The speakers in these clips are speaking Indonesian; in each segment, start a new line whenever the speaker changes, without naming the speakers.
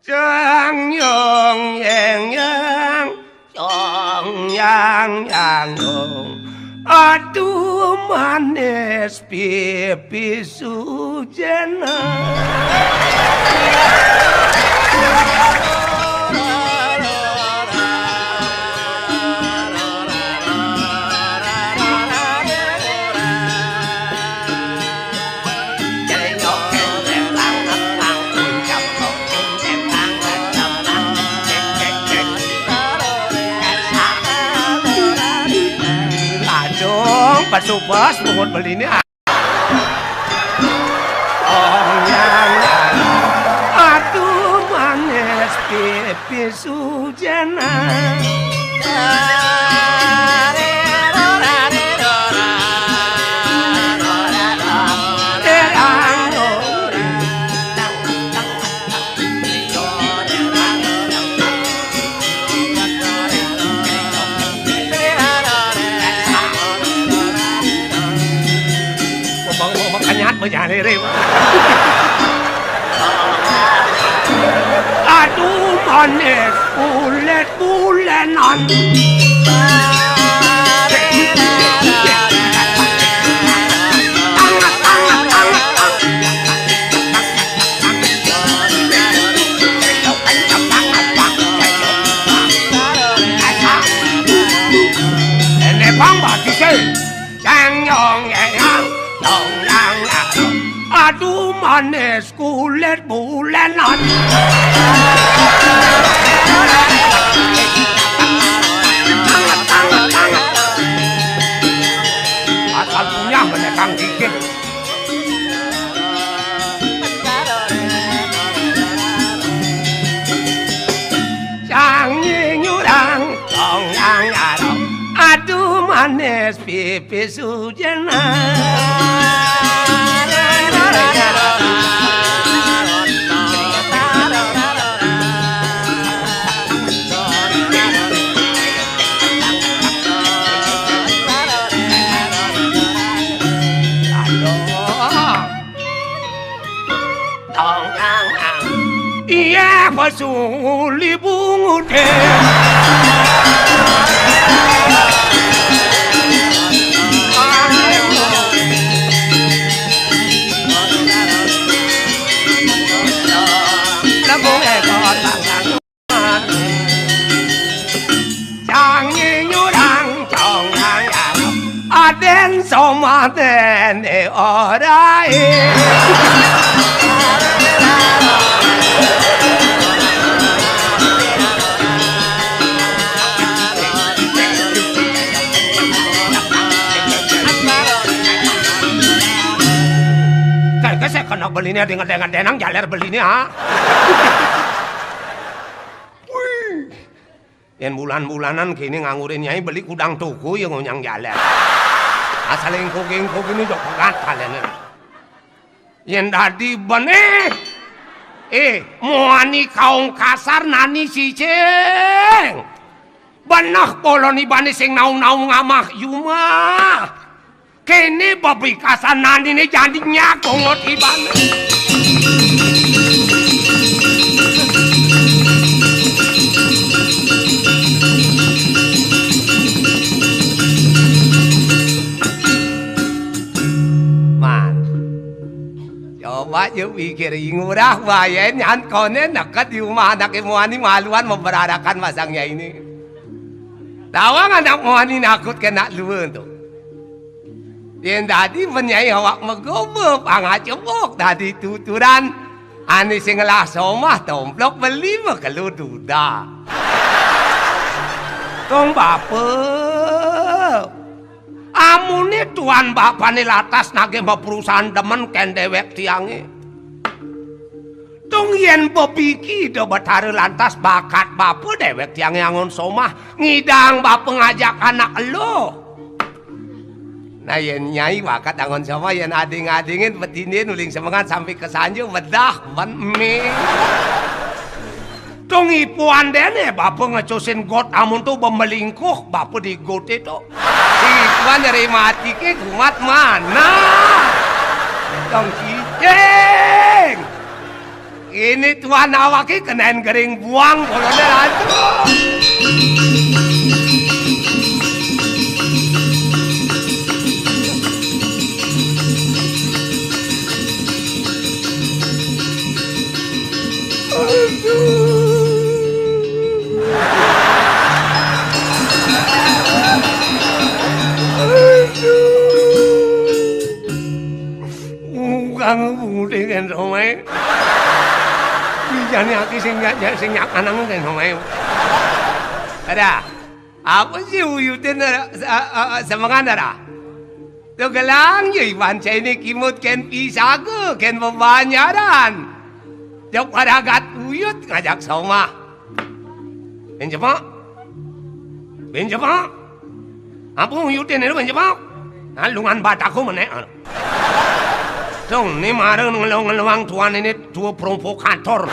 Jang yong yang yang yong yang yang yong. Aduh manis pipi Sujana. Pasubas mohon beli ini. Oh yang aduh manis pipi Sujana. Nhà này đây aduh manis bulet non ini bang bagi sih jangan aduh manis kulit bulenan. Asal punya menekang gigit. Jangan nyurang dong yang ada. Aduh manis pipi Sujana. Iya pasuli bungut Aden sama den orai kan saya kena belinya dengan denang jalan belinya ha. Yang bulan-bulanan kini ngangurin nyai beli kudang tuku yang ngonyang jalan. Asal engkau gini jok gatal ya. Yang tadi benih. Muani kaung kasar nani si ceng. Benah poloni bani sing naung-naung ngamah yuma. Kini babi kasar nani ni jadinya kongot iban. Coba you pikir ngurah bayain handphone dekat di rumah anak Muani maluan memberadakan masangnya ini. Tawang anak Muani nakut kena luan tuh. Yang tadi penyai awak megobok angacebok tadi tuturan ani sing lah somah tomplok beli mekelu duda. Tong bapak amune tuan bapak ni latas nage perusahaan demen ken dewek tiange. Tung yen bopiki do batare lantas bakat bapak dewek tiange angon somah ngidang bapak ngajak anak lo. Nah yen nyai bakat angon somah yen ading-adingin petini nuling semangat sampai ke sanju bedah me. Tung ipuan dene bapak ngecosin got amun tuh bemelingkuh bapak di got itu. Tuan dari mati ke kumat mana? Dong kijeng. Ini ini tuan awake kenen kering buang kolonel aduh. Kang budi kan omae. Bijane aki sing nyak anang kan omae. Ada. Apa sih uyutin semangan ada? Tu gelang ye pancai ni kimut ken pisago ken bebanyaran. Jok adagat uyut ngajak sama. Benjema. Benjema. Apa uyutin ni benjema? Nalungan bataku menek. Dong, ni marah ngelawang tuan ini dua provokator.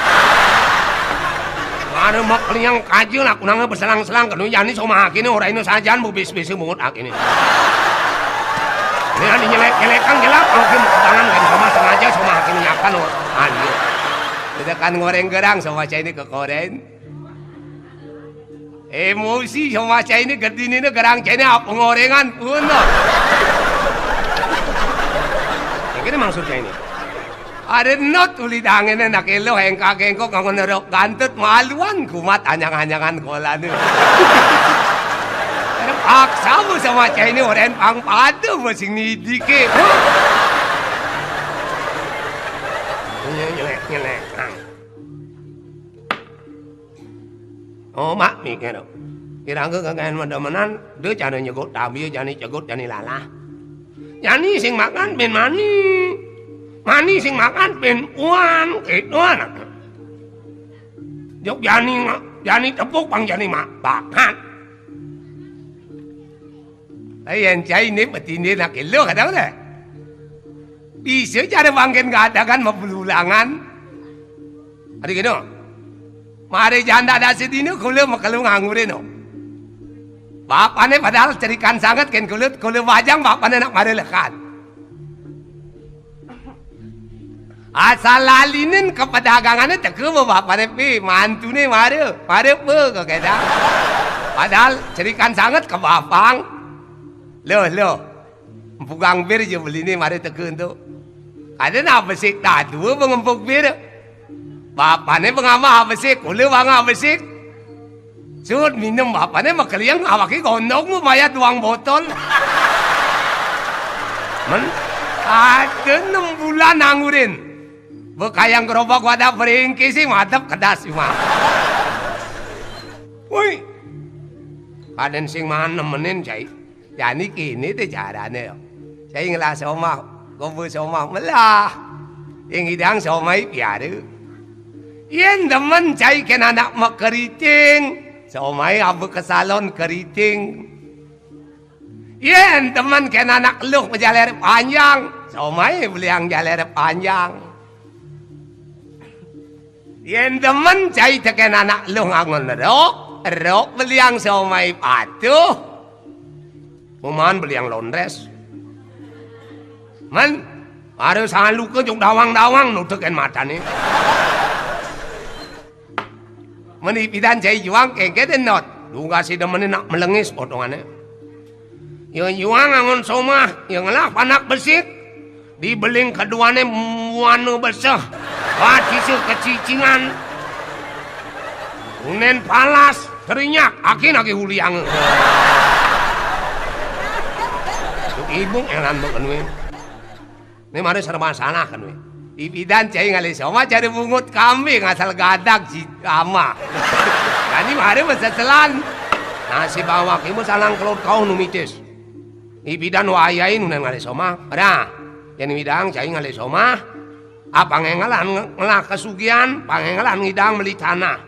Marah mak liang kaji lah, kunangnya berselang-selang kan. Yani sama hak ini orang ini sajian bu bis-bis mungut hak ini. Ini ada nyelek-nyelekan gelap, mungkin tangan kan sama sengaja sama hak ini nyakan. Aduh, kita kan goreng gerang sama cai ini ke koreng. Emosi sama cai ini gerdini ini gerang cai ini apa ngorengan pun. Ini maksudnya ini. Ada not ulidangin na nakilo hengkak-hengkok ang nerok gantut maluan kumat anyang-anyangan kola ni. Pero paksa mo sa macay ni oren pang pado mo sing nidike. Nyelek. Oh mak mikir. Kira-kira kagak menemenan dia cara nyegot tabi jani cegot jani lalah. Yani sing makan ben mani sing makan ben uan ketuan. Jok jani tepuk pang jani mak bakat. Ayan cai ni betini nak kilo kadang deh. Bisa cara bangken kadakan mapelulangan. Ada gitu. Mari janda ada sedino kulo makalu nganggurin no. Bapaknya padahal cerikan sangat kan kulit wajang bapaknya nak mari lekat. Asal lalinin ke pedagangannya teke bapaknya pi mantu ni mari pe ke keda. Padahal cerikan sangat ke bapang. Lo. Pugang bir je beli ni mari teke tu. Ada nak besik dah dua pengempuk bir. Bapaknya pengama besik, kulit wanga besik. Sud minum bapaknya makaliang awaki gondok mo maya tuang botol. Men ada 6 bulan anggurin. Bekayang gerobak wadah peringki sih madep kedas mah. Woi. Kaden sing man nemenin cai. Yani kini teh carane yo. Cai ngelas omah, gobu somah melah. Yang hidang somai piare. Yen demen cai ken anak mak keriting. Somai abu ke salon keriting. Yen teman ken anak luh jalan panjang. Somai beliang jalan panjang. Yen teman cai teken anak luh ngangon rok beliang somai patuh. Uman beliang londres. Man, harus sangat luka jok dawang-dawang nutuken mata nih. Menipidan cai juang kengke not. Duga si demen nak melengis potongannya. Yang juang angon somah, yang lah panak besik. Dibeling keduanya muanu besah. Watisu kecicingan. Unen palas, terinyak, akin aki huliang. Ibu elan bukan we. Ini mari serba salah kan we. Ibidan cai ngali sama cari bungut kambing asal gadak si ama. Kani mari meseselan. Nasi bawak ibu salang kelot kau numitis. Ibidan wayain unen ngali sama. Ada. Yang midang cai ngali sama. Apa ngengalan ngelah kesugian, pangengalan ngidang beli tanah.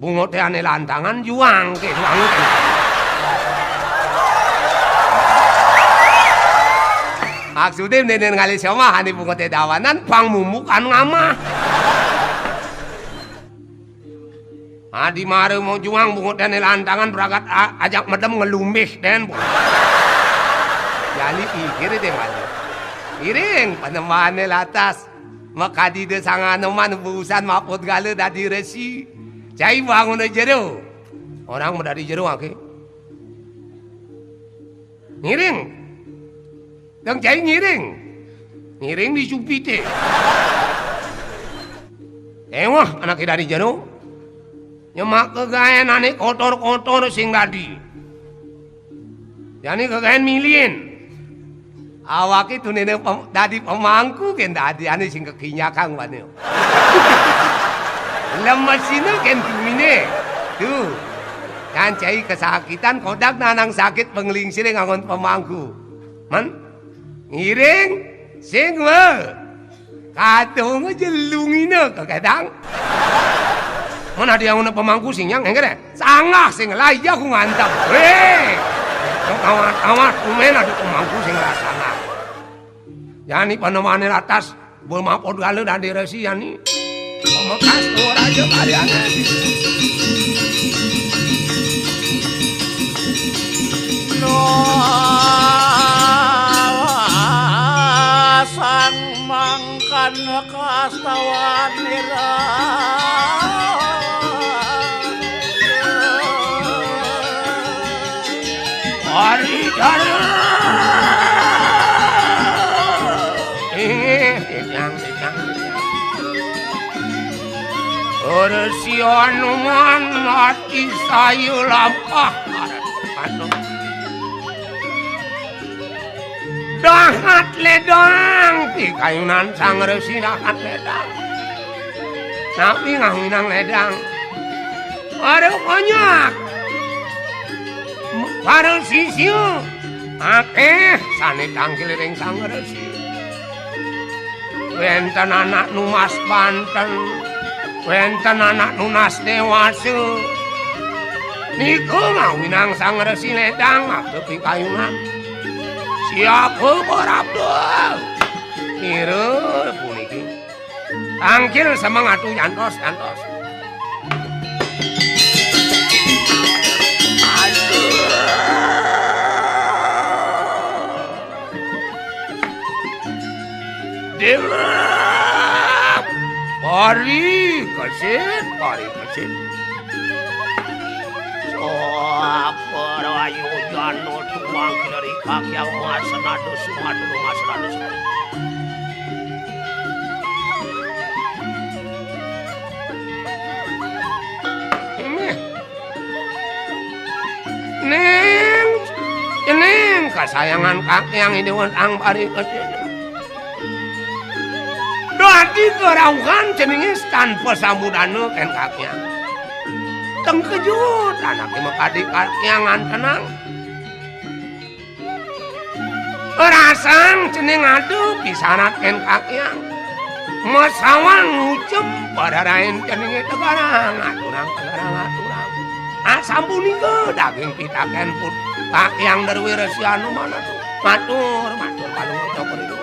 Bungut ane lantangan juang ke juang ke. Maksudnya nenen ngali sama hani bungut dawanan pang mumukan ngama. Adi mare mau juang bungut ane lantangan beragat ajak medem ngelumbih den. Jadi pikir deh malu. Iring penemane latas. maka di desa nganoman busan mapot gale dadi resi. Cai bangun jero. Orang mau dari jero ake. Ngiring. Dang cai ngiring. Ngiring di Jupite. Wah anak dari jero. Nyemak kegayan ane kotor-kotor sing dadi. Yani kegayan milien. Awak itu nenek dadi pemangku kan dadi ane sing kekinyakan wane. Lemes ini kan tumine. Tuh. Kan cai kesakitan kodak nanang sakit penglingsir ngangon pemangku. Man. Ngiring sing we. Kadung jelungine kekedang. Mana dia nguna pemangku sing yang engke sangah sing layak ku ngantap. Hei. Awat kumen ada pemangku sing lasana. Yani panemane atas bol mapot gale dan diresi yani. Pemekas ora aja kaliane.
Sang mangkan kastawan nira.
Hari dari Resi Hanuman mati sayu lampah. Dahat ledang di kayunan sang resi dahat ledang. Nabi ngawinang ledang. Aduh banyak. Para sisiu akeh sane tangkil ring sang resi. Wenten anak numas Banten, wenten anak nunas Dewasa. Niku ngawinang sang resi ledang ngadepi kayunan. Siapa berabdul? Kira puniki. Tangkil semangatu yantos. Dewa, pari kesit.
Soapar ayu jano tuang dari kaki yang masenado sumadu.
Neng, kesayangan kaki yang ini wentang pari kesit. Dadi kerauhan ceningis tanpa sambudana kan kakiang. Teng kejut anaknya makadi kakiangan tenang. Rasang cening adu pisanat kan kakiang. Masawang ngucem pada rain ceningnya tegarang aturang. Asampuni ke daging pitaken put kakiang dari Resi Hanuman tuh. Matur kalau ngocok itu.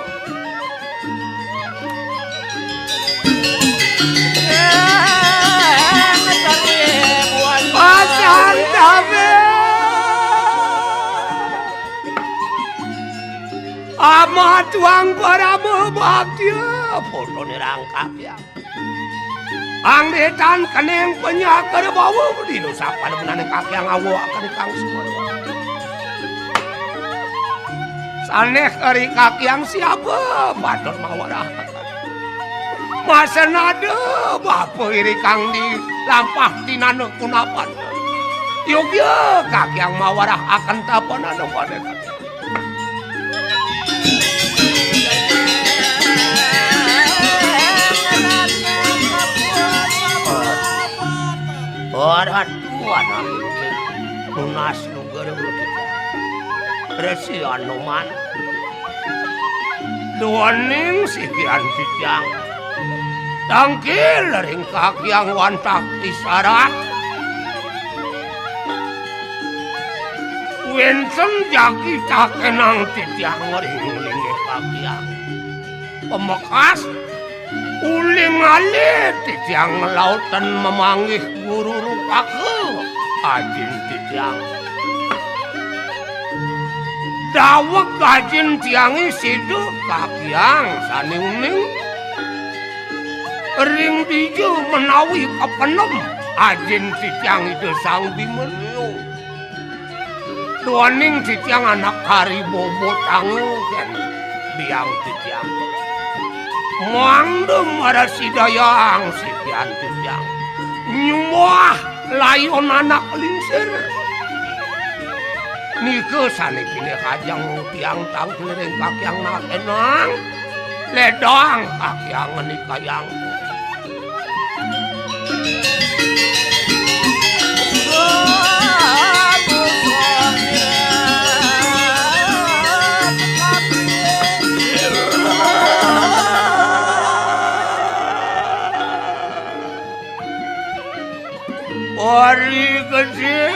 Pasan dame amat tuang paramu bagya foto nirangkap ya angdetan keneng penyakar bawa dino sapan menane kaki yang awo akan ikang semua saneh kari kaki yang siapa batur mawarah masa nada bapa iri kang di lampah dinana kunapan yogya kaki yang mawarah akan tapan ada pada kaki
orang tua nunas negara Resi Hanuman duaning sikian tijang tangkil ring kaki yang wantak isarat wenten jaki takenang tijang ring kaki yang pemekas uling alit tijang lautan memanggih guru rupaku ajin tijang dawak gajin tiangi sidu kakiang sani uning
ring dieu menawi kepenem ajin titiang itu sang bimenyo duaning titiang anak kari bobot angken biang titiang mangdem ada sidayang sipian titiang nyuah layon anak lingsir nike sanipine kajang tiang tang keliring kakyang nakenang ledang kakyang nikayang Ori kecil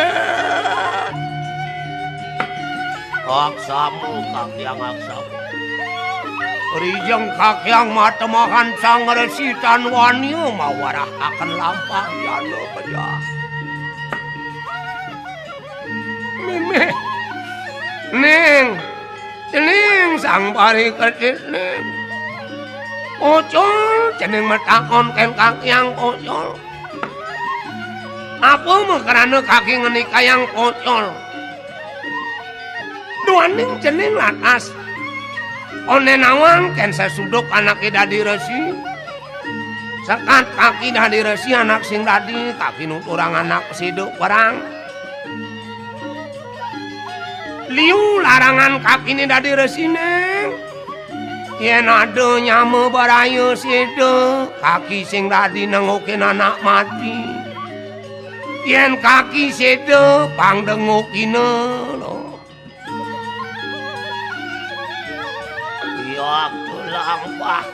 Aksamu kakyang aksamu
Rijeng kakyang matemahan sang resi tanwani mawarah akan lampah yano beja Mimi Ning sang pari kecil ning Ocol jeneng metakon ken kakyang ocol apa makarana kaki ngenikayang ocol duaning jeneng latas one nawang ken sesuduk anak dadi resi sekat kaki dadi resi anak sing dadi kaki nuturang anak siduk perang liu larangan kaki ni dadi resi neng yen ada nyama barayu siduk kaki sing dadi nengokin anak mati yen kaki seda pangdengokina lo
yak lampah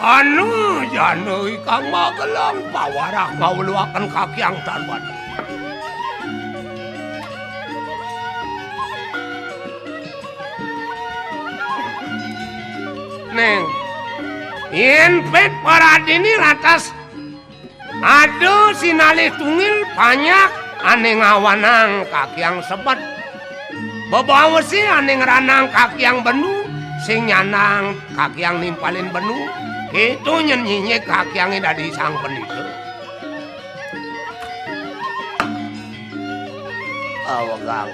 anu jana ikang magelang pawarah ngawuluaken kakyang tanwan neng yen pet paradini latas aduh sinalih tungil banyak aneh ngawanang kakyang sebet bebawesi aneh ranang kakyang benu sing nyanang kakyang nimpalin benu itu nyenyinya kakyangnya dari sang pendito
awagang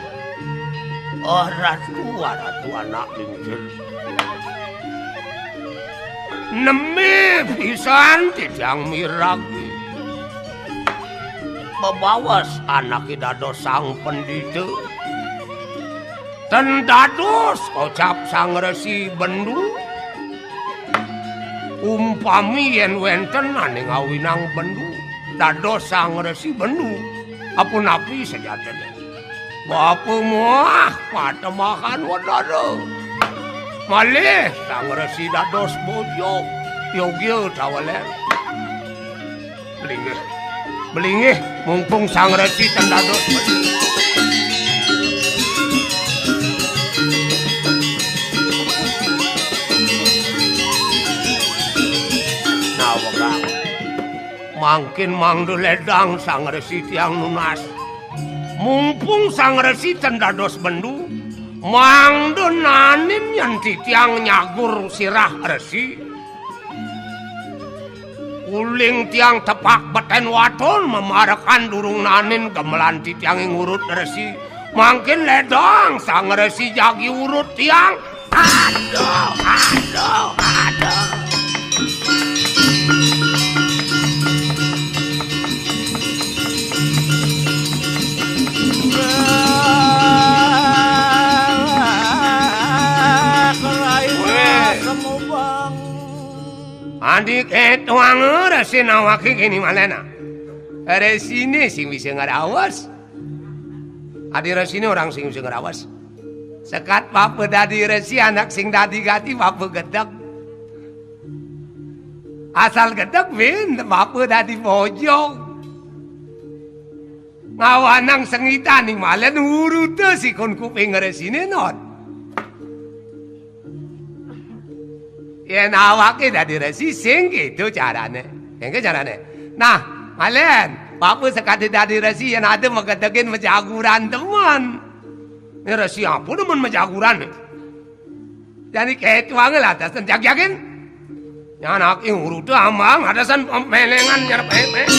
ratu anak lingsir
nemi pisan titiang miragi
bebawas anak dados sang pendito
dan dados kocap sang resi bendu umpami yen wenten ane ngawinang bendu dados sang resi bendu apun api sejatene bapa muah patemahan wadada malih sang resi dados bojo yogyo tawalen Belingih mumpung sang resi tendados
nah wagang
mangkin mangdu ledang sang resi tiang nunas mumpung sang resi tendados bendu mangdu nanin yanti tiang nyagur sirah resi uling tiang tepak beten waton memarakan durung nanin gemelan tiang ngurut resi mangkin ledang sang resi jagi urut tiang aduh Adik tuang resi nawaki kini malena. Resi ini sing bisa ngerawas. Adik resi ini orang sing bisa ngerawas. Sekat papa dadi resi anak sing dadi gati papa gedek. Asal gedek bin papa dadi bojong. Ngawanang sengita ning malen urut si kon kuping resi ini non. Yen awake dadi resi sing gitu carane. Engke carane. Nah, malen papu sekali dadi resi yen ade megedekin mejaguran teman. Ini resi apa teman mejaguran? Jadi ketuang lah atas jagakin. Nyanak ing urut amang hadasan pemelengan nyar pepe.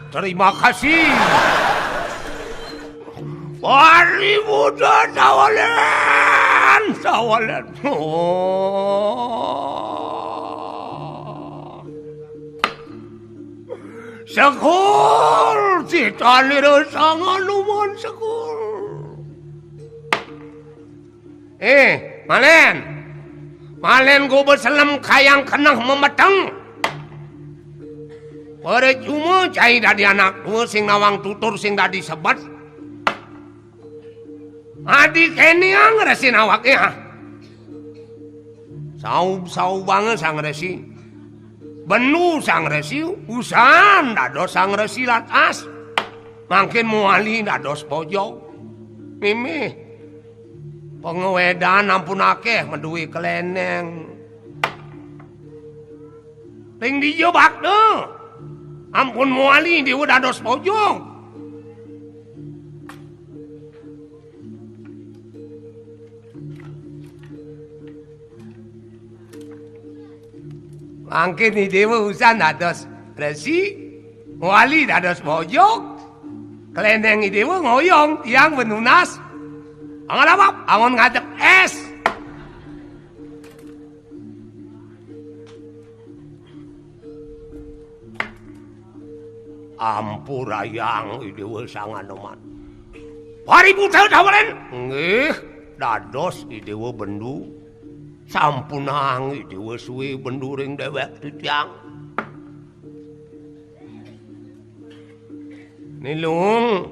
Terima kasih. Wari muda sawalan. Oh. Sekul cita lira sangan numan sekul. Malen go berselam kayang kenah memeteng. Percuma cai dadi anak tua sing nawang tutur sing dadi sebat. Adi keniang resi nawaknya. Sau banget sang resi. Benu sang resi, usan dados sang resi latas. Makin muali dados pojok. Mimi. Pengewedan ampun akeh menduwi keleneng. Ring dijebak deh. Ampun muali dia udah dos pojok. Mangkin ni dewa usan dados resi, muali dados pojok. Keleneng ni dewa ngoyong tiang benunas. Angon apa? Angon ngajak es. Ampurayang idewe sanganoman. Pariputel dawalen. Nggih, dados idewe bendu. Sampunang idewe suwe bendu ring dewek titiang. Nilung.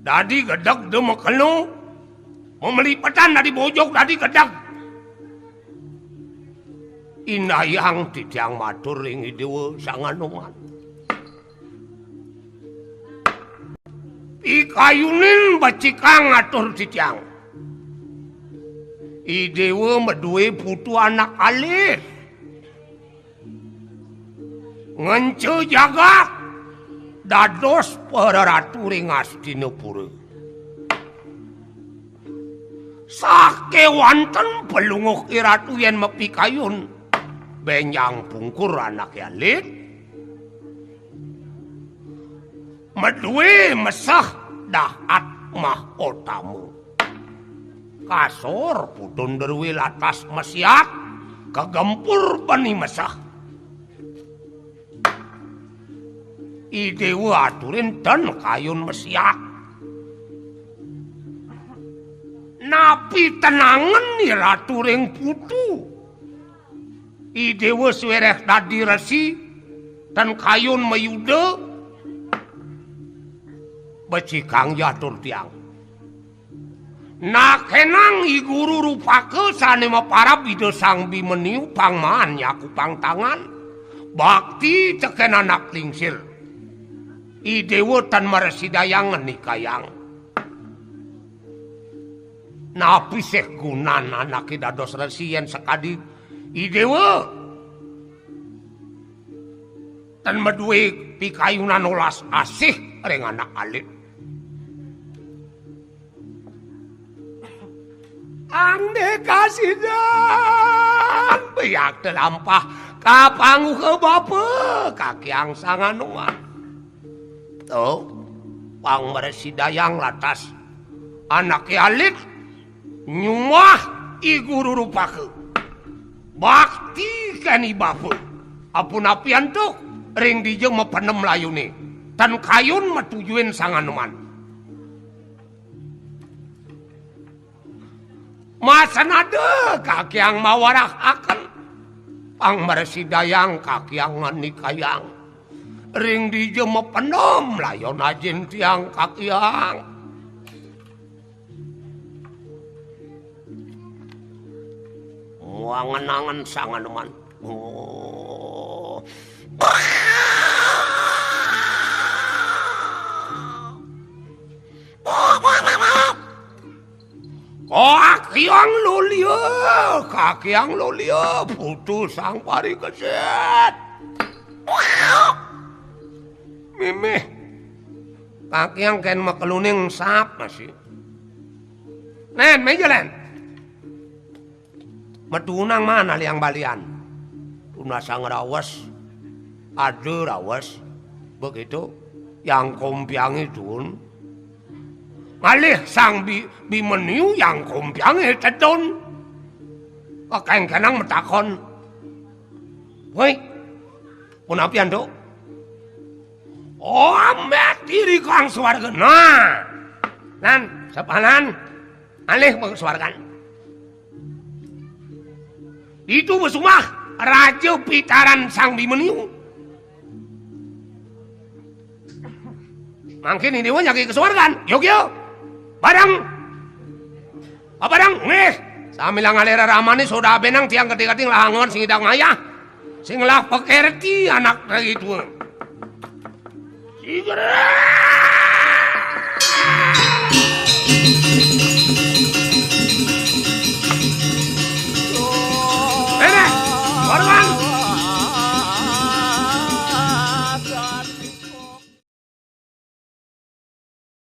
Dadi gedag demekelu. Memelipetan dari bojok dadi gedag. Inayang titiang matur ring idewe sanganoman. Ikayunin bacikang ngatur titiang. Idewe medue putu anak alis. Ngence jaga dados para ratu ring Astinapura. Sake wanten pelunguk iratu yen mepikayun benyang pungkur anak alit. Medue mesah dahat mahkotamu. Kasor putun derwi latas mesiak kegempur pani mesah. Idewe aturin dan kayun mesiak. Napi tenangan ni ratu ring putu. Idewe suwereh dadi resi dan kayun mayude. Becikang yatur tiang. Nakenang iguru rupake sane maparab ide sang bimeniu pangmaan nyaku pangtangan. Bakti ceken anak lingsir. Idewe tan maresidayang nikayang. Napi sekunan anak dados resien sekadi idewe. Tan medue pikayunan olas asih ring anak alit. Ande kasidan biak telampah kapangu ke bapa kakiang sanganuan. Tuh, pang meresidayang latas anak alit nyumah iguru rupake. Bakti kani bapa. Apun apian tuh ring dijeng mepenem layune. Tan kayun metujuin sanganuan. Masanade kakiang mawarah akan pang meresidayang kakiang nikayang ring dijeng mepenem layon ajin tiang kakiang. Wangenangan sanganuan. Oh. Koak Kakyang lolia putus sang parikesit. Mimih kakyang ken makeluning sap masih. Nen, meja len. Medunang mana liang balian? Tunasang rawas, ada rawas. Begitu, yang kompiang itu. Ngalih sang bimeniu yang kompiang itu don. Kakeng-kenang metakon. Woi, punapian do? Oh, amet diri kang suarga. Nah, nan, sepanan, alih mengesuarkan. Itu besumah Raja Pitaran Sang Bimeniu. Mungkin ini pun nyaki kesuargan. Yuk, barang. Apa barang? Nih, samilang alera ramani sudah benang tiang keting-keting lahangon sing idang ayah. Sing lah pekerti anak dari itu. Sigera.